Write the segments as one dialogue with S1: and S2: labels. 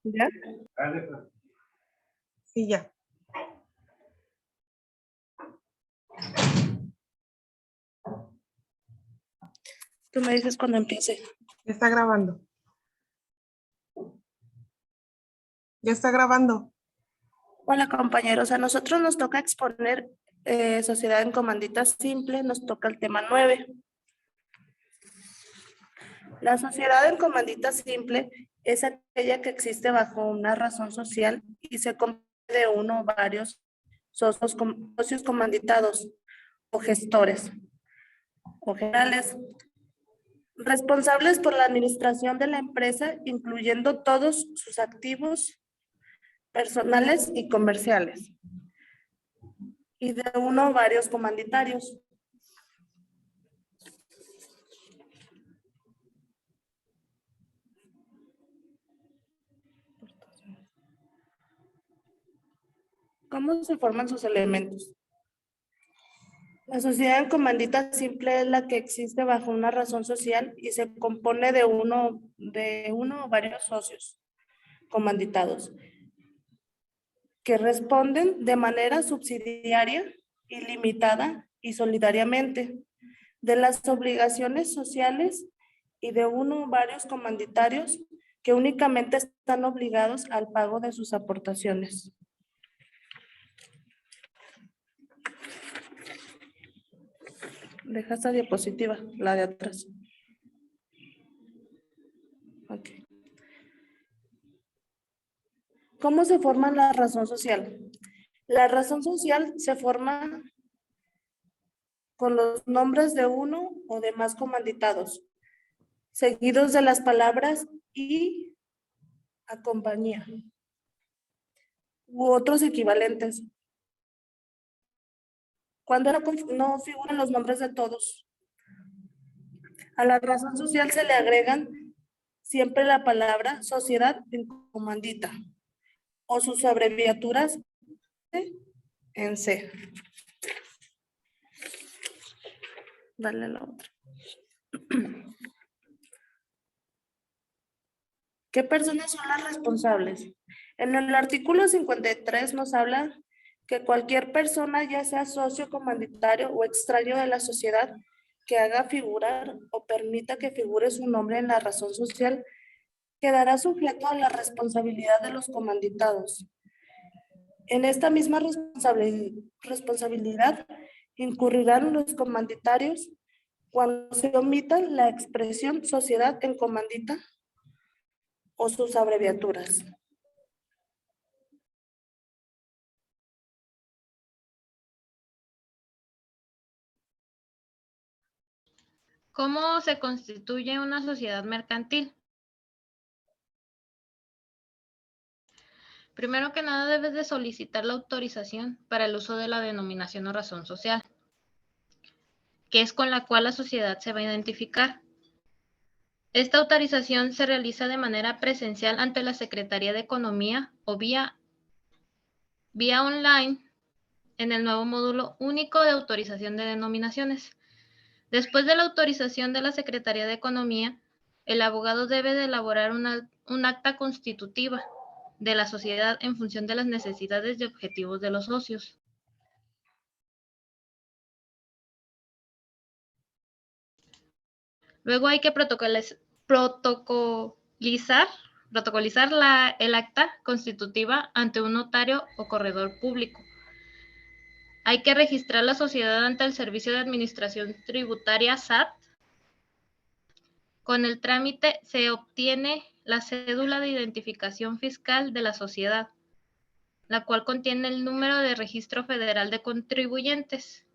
S1: ¿Ya? Sí, ya.
S2: Tú me dices cuando empiece.
S1: Ya está grabando. Ya está grabando.
S2: Hola compañeros, a nosotros nos toca exponer sociedad en comandita simple, nos toca el tema 9. La sociedad en comandita simple es aquella que existe bajo una razón social y se compone de uno o varios socios comanditados o gestores o generales responsables por la administración de la empresa, incluyendo todos sus activos personales y comerciales, y de uno o varios comanditarios. ¿Cómo se forman sus elementos? La sociedad en comandita simple es la que existe bajo una razón social y se compone de uno o varios socios comanditados que responden de manera subsidiaria, ilimitada y solidariamente de las obligaciones sociales y de uno o varios comanditarios que únicamente están obligados al pago de sus aportaciones. Deja esta diapositiva, la de atrás. Ok. ¿Cómo se forma la razón social? La razón social se forma con los nombres de uno o de más comanditados, seguidos de las palabras y a compañía u otros equivalentes. Cuando no figuran los nombres de todos. A la razón social se le agregan siempre la palabra sociedad en comandita o sus abreviaturas en C. Dale a la otra. ¿Qué personas son las responsables? En el artículo 53 nos habla que cualquier persona, ya sea socio comanditario o extraño de la sociedad, que haga figurar o permita que figure su nombre en la razón social, quedará sujeto a la responsabilidad de los comanditados. En esta misma responsabilidad incurrirán los comanditarios cuando se omita la expresión sociedad en comandita o sus abreviaturas.
S3: ¿Cómo se constituye una sociedad mercantil? Primero que nada debes de solicitar la autorización para el uso de la denominación o razón social, que es con la cual la sociedad se va a identificar. Esta autorización se realiza de manera presencial ante la Secretaría de Economía o vía online en el nuevo módulo único de autorización de denominaciones. Después de la autorización de la Secretaría de Economía, el abogado debe de elaborar un acta constitutiva de la sociedad en función de las necesidades y objetivos de los socios. Luego hay que protocolizar el acta constitutiva ante un notario o corredor público. Hay que registrar la sociedad ante el Servicio de Administración Tributaria SAT. Con el trámite se obtiene la cédula de identificación fiscal de la sociedad, la cual contiene el número de registro federal de contribuyentes.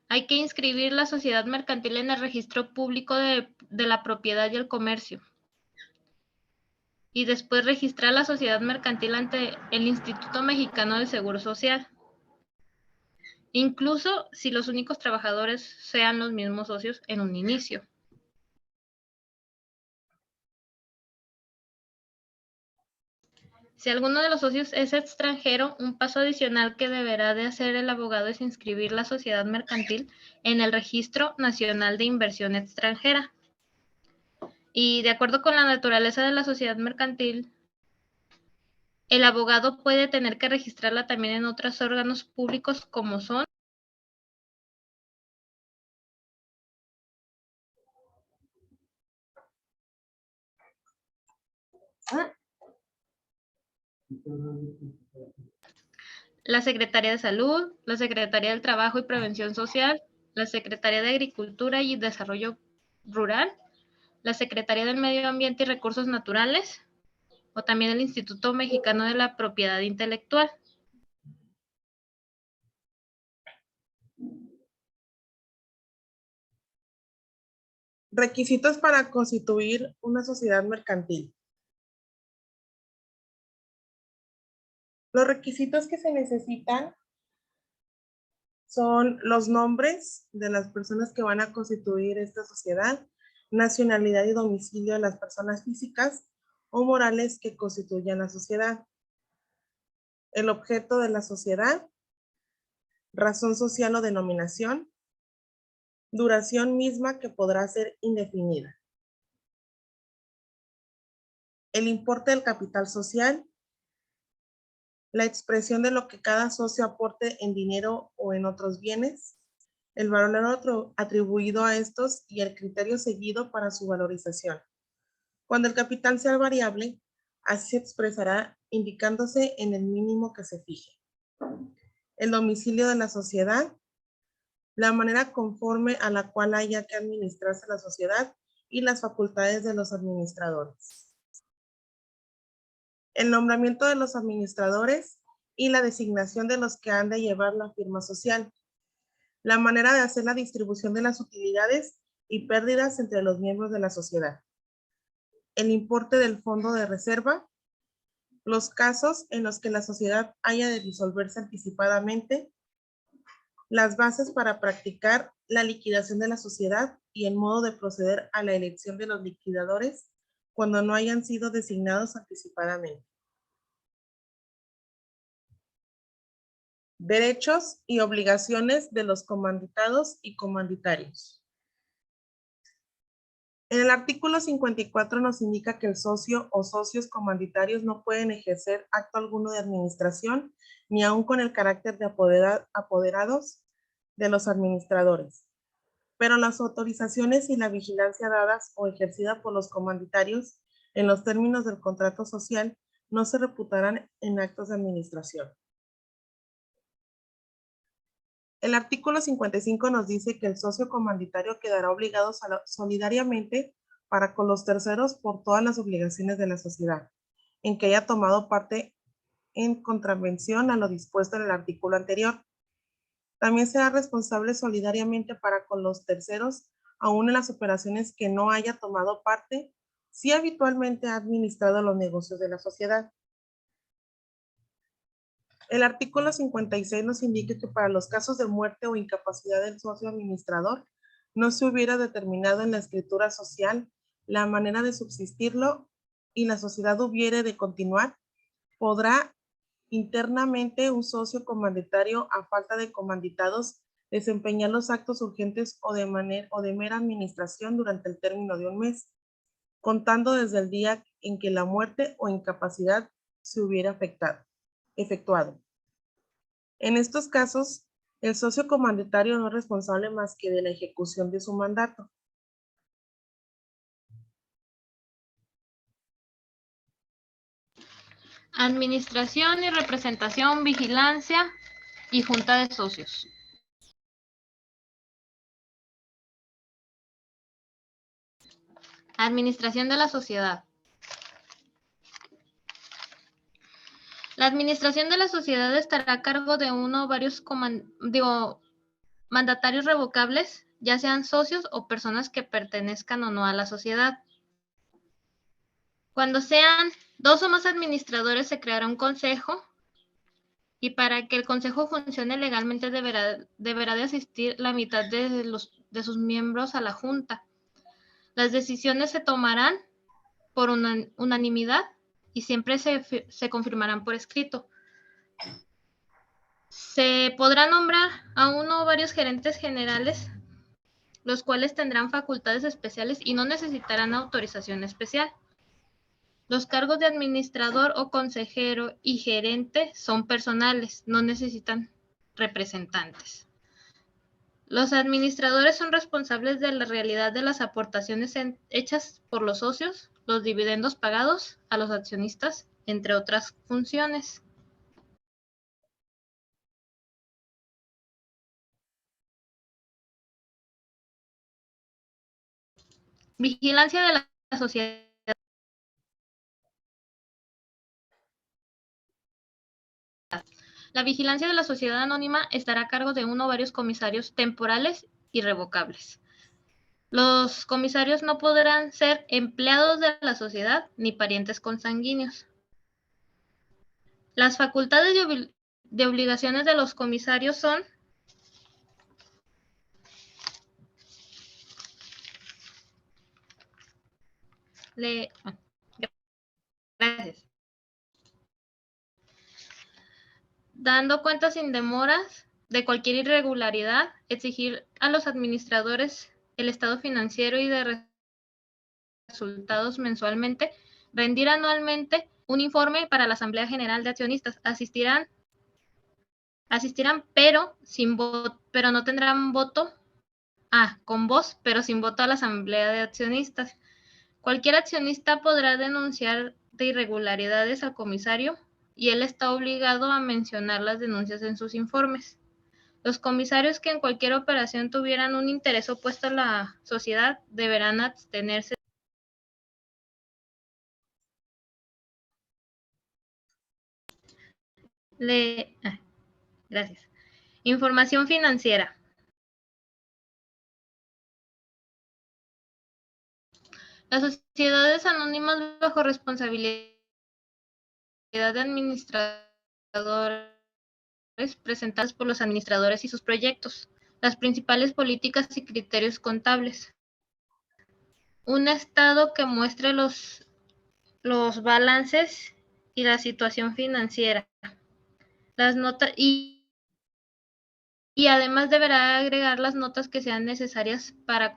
S3: Hay que inscribir la sociedad mercantil en el registro público de la propiedad y el comercio. Y después registrar la sociedad mercantil ante el Instituto Mexicano del Seguro Social. Incluso si los únicos trabajadores sean los mismos socios en un inicio. Si alguno de los socios es extranjero, un paso adicional que deberá de hacer el abogado es inscribir la sociedad mercantil en el Registro Nacional de Inversión Extranjera. Y de acuerdo con la naturaleza de la sociedad mercantil, el abogado puede tener que registrarla también en otros órganos públicos como son la Secretaría de Salud, la Secretaría del Trabajo y Prevención Social, la Secretaría de Agricultura y Desarrollo Rural, la Secretaría del Medio Ambiente y Recursos Naturales, o también el Instituto Mexicano de la Propiedad Intelectual.
S1: Requisitos para constituir una sociedad mercantil. Los requisitos que se necesitan son los nombres de las personas que van a constituir esta sociedad, nacionalidad y domicilio de las personas físicas o morales que constituyan la sociedad, el objeto de la sociedad, razón social o denominación, duración misma que podrá ser indefinida, el importe del capital social, la expresión de lo que cada socio aporte en dinero o en otros bienes, el valor atribuido a estos y el criterio seguido para su valorización. Cuando el capital sea variable, así se expresará indicándose en el mínimo que se fije. El domicilio de la sociedad, la manera conforme a la cual haya que administrarse la sociedad y las facultades de los administradores. El nombramiento de los administradores y la designación de los que han de llevar la firma social. La manera de hacer la distribución de las utilidades y pérdidas entre los miembros de la sociedad. El importe del fondo de reserva. Los casos en los que la sociedad haya de disolverse anticipadamente. Las bases para practicar la liquidación de la sociedad y el modo de proceder a la elección de los liquidadores cuando no hayan sido designados anticipadamente. Derechos y obligaciones de los comanditados y comanditarios. En el artículo 54 nos indica que el socio o socios comanditarios no pueden ejercer acto alguno de administración, ni aun con el carácter de apoderados de los administradores. Pero las autorizaciones y la vigilancia dadas o ejercida por los comanditarios en los términos del contrato social no se reputarán en actos de administración. El artículo 55 nos dice que el socio comanditario quedará obligado solidariamente para con los terceros por todas las obligaciones de la sociedad, en que haya tomado parte en contravención a lo dispuesto en el artículo anterior. También será responsable solidariamente para con los terceros, aún en las operaciones que no haya tomado parte, si habitualmente ha administrado los negocios de la sociedad. El artículo 56 nos indica que para los casos de muerte o incapacidad del socio administrador, no se hubiera determinado en la escritura social la manera de subsistirlo y la sociedad hubiere de continuar, podrá internamente un socio comanditario, a falta de comanditados, desempeñar los actos urgentes o de mera administración durante el término de un mes, contando desde el día en que la muerte o incapacidad se hubiera efectuado. En estos casos, el socio comanditario no es responsable más que de la ejecución de su mandato.
S3: Administración y representación, vigilancia y junta de socios. Administración de la sociedad. La administración de la sociedad estará a cargo de uno o varios mandatarios revocables, ya sean socios o personas que pertenezcan o no a la sociedad. Cuando sean 2 o más administradores, se creará un consejo, y para que el consejo funcione legalmente deberá de asistir la mitad de sus miembros a la junta. Las decisiones se tomarán por unanimidad y siempre se confirmarán por escrito. Se podrá nombrar a uno o varios gerentes generales, los cuales tendrán facultades especiales y no necesitarán autorización especial. Los cargos de administrador o consejero y gerente son personales, no necesitan representantes. Los administradores son responsables de la realidad de las aportaciones hechas por los socios, los dividendos pagados a los accionistas, entre otras funciones. Vigilancia de la sociedad. La vigilancia de la sociedad anónima estará a cargo de uno o varios comisarios temporales y revocables. Los comisarios no podrán ser empleados de la sociedad ni parientes consanguíneos. Las facultades de obligaciones de los comisarios son: gracias. Dando cuenta sin demoras de cualquier irregularidad, exigir a los administradores el estado financiero y de resultados mensualmente, rendir anualmente un informe para la Asamblea General de Accionistas. Asistirán, pero no tendrán voto, con voz, pero sin voto a la Asamblea de Accionistas. Cualquier accionista podrá denunciar de irregularidades al comisario y él está obligado a mencionar las denuncias en sus informes. Los comisarios que en cualquier operación tuvieran un interés opuesto a la sociedad deberán abstenerse. Gracias. Información financiera. Las sociedades anónimas bajo responsabilidad de administradores presentadas por los administradores y sus proyectos, las principales políticas y criterios contables. Un estado que muestre los balances y la situación financiera. Las notas y además deberá agregar las notas que sean necesarias para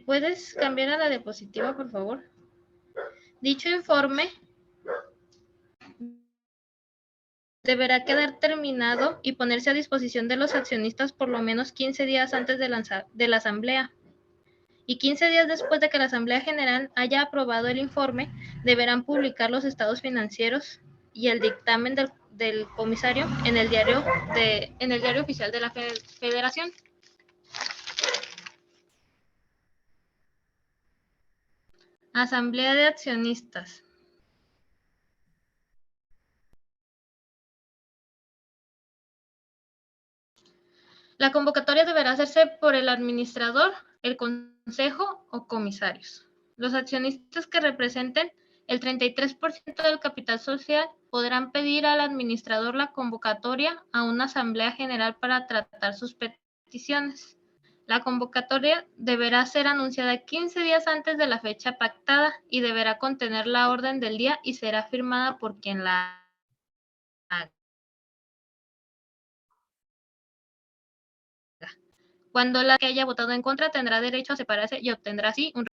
S3: ¿puedes cambiar a la diapositiva, por favor? Dicho informe deberá quedar terminado y ponerse a disposición de los accionistas por lo menos 15 días antes de la asamblea. Y 15 días después de que la Asamblea General haya aprobado el informe, deberán publicar los estados financieros y el dictamen del comisario en el diario oficial de la Federación. Asamblea de Accionistas. La convocatoria deberá hacerse por el administrador, el consejo o comisarios. Los accionistas que representen el 33% del capital social podrán pedir al administrador la convocatoria a una asamblea general para tratar sus peticiones. La convocatoria deberá ser anunciada 15 días antes de la fecha pactada y deberá contener la orden del día y será firmada por quien la haga. Cuando la que haya votado en contra tendrá derecho a separarse y obtendrá así un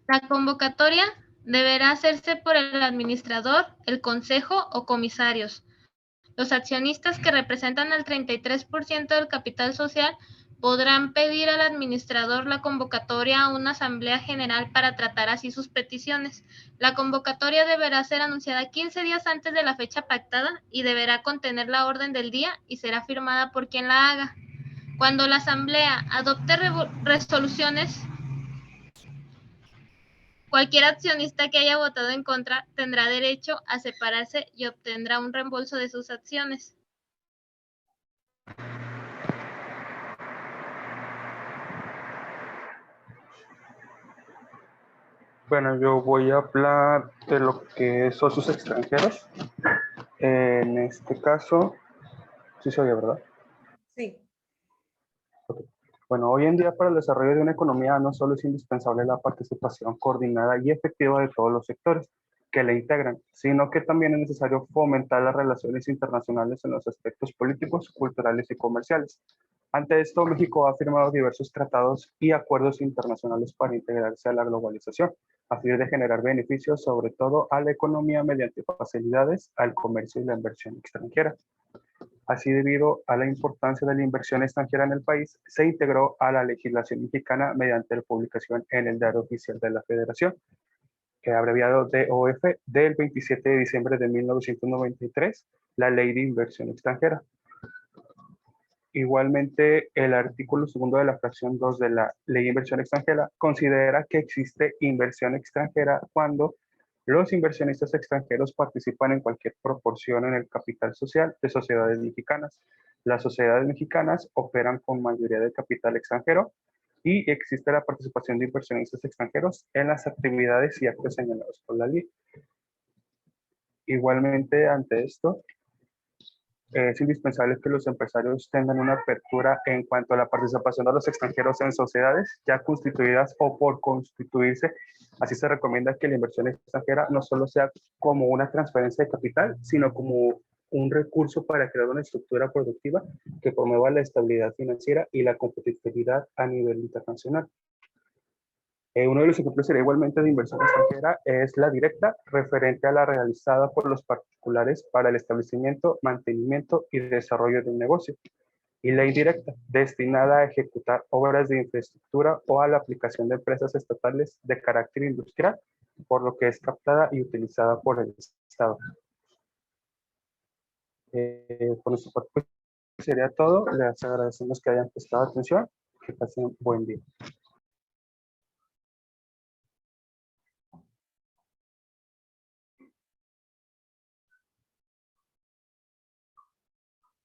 S3: La convocatoria deberá hacerse por el administrador, el consejo o comisarios. Los accionistas que representan el 33% del capital social podrán pedir al administrador la convocatoria a una asamblea general para tratar así sus peticiones. La convocatoria deberá ser anunciada 15 días antes de la fecha pactada y deberá contener la orden del día y será firmada por quien la haga. Cuando la asamblea adopte resoluciones, cualquier accionista que haya votado en contra tendrá derecho a separarse y obtendrá un reembolso de sus acciones.
S4: Bueno, yo voy a hablar de lo que es socios extranjeros. En este caso, sí se oye, ¿verdad?
S1: Sí.
S4: Bueno, hoy en día para el desarrollo de una economía no solo es indispensable la participación coordinada y efectiva de todos los sectores que la integran, sino que también es necesario fomentar las relaciones internacionales en los aspectos políticos, culturales y comerciales. Ante esto, México ha firmado diversos tratados y acuerdos internacionales para integrarse a la globalización, a fin de generar beneficios sobre todo a la economía mediante facilidades al comercio y la inversión extranjera. Así, debido a la importancia de la inversión extranjera en el país, se integró a la legislación mexicana mediante la publicación en el Diario Oficial de la Federación, que abreviado DOF, del 27 de diciembre de 1993, la Ley de Inversión Extranjera. Igualmente, el artículo segundo de la fracción 2 de la Ley de Inversión Extranjera considera que existe inversión extranjera cuando los inversionistas extranjeros participan en cualquier proporción en el capital social de sociedades mexicanas. Las sociedades mexicanas operan con mayoría de capital extranjero y existe la participación de inversionistas extranjeros en las actividades y actos señalados por la ley. Igualmente, ante esto, es indispensable que los empresarios tengan una apertura en cuanto a la participación de los extranjeros en sociedades ya constituidas o por constituirse. Así se recomienda que la inversión extranjera no solo sea como una transferencia de capital, sino como un recurso para crear una estructura productiva que promueva la estabilidad financiera y la competitividad a nivel internacional. Uno de los ejemplos sería igualmente de inversión extranjera es la directa, referente a la realizada por los particulares para el establecimiento, mantenimiento y desarrollo de un negocio. Y la indirecta, destinada a ejecutar obras de infraestructura o a la aplicación de empresas estatales de carácter industrial, por lo que es captada y utilizada por el Estado. Por nuestra parte sería todo. Les agradecemos que hayan prestado atención. Que pasen un buen día.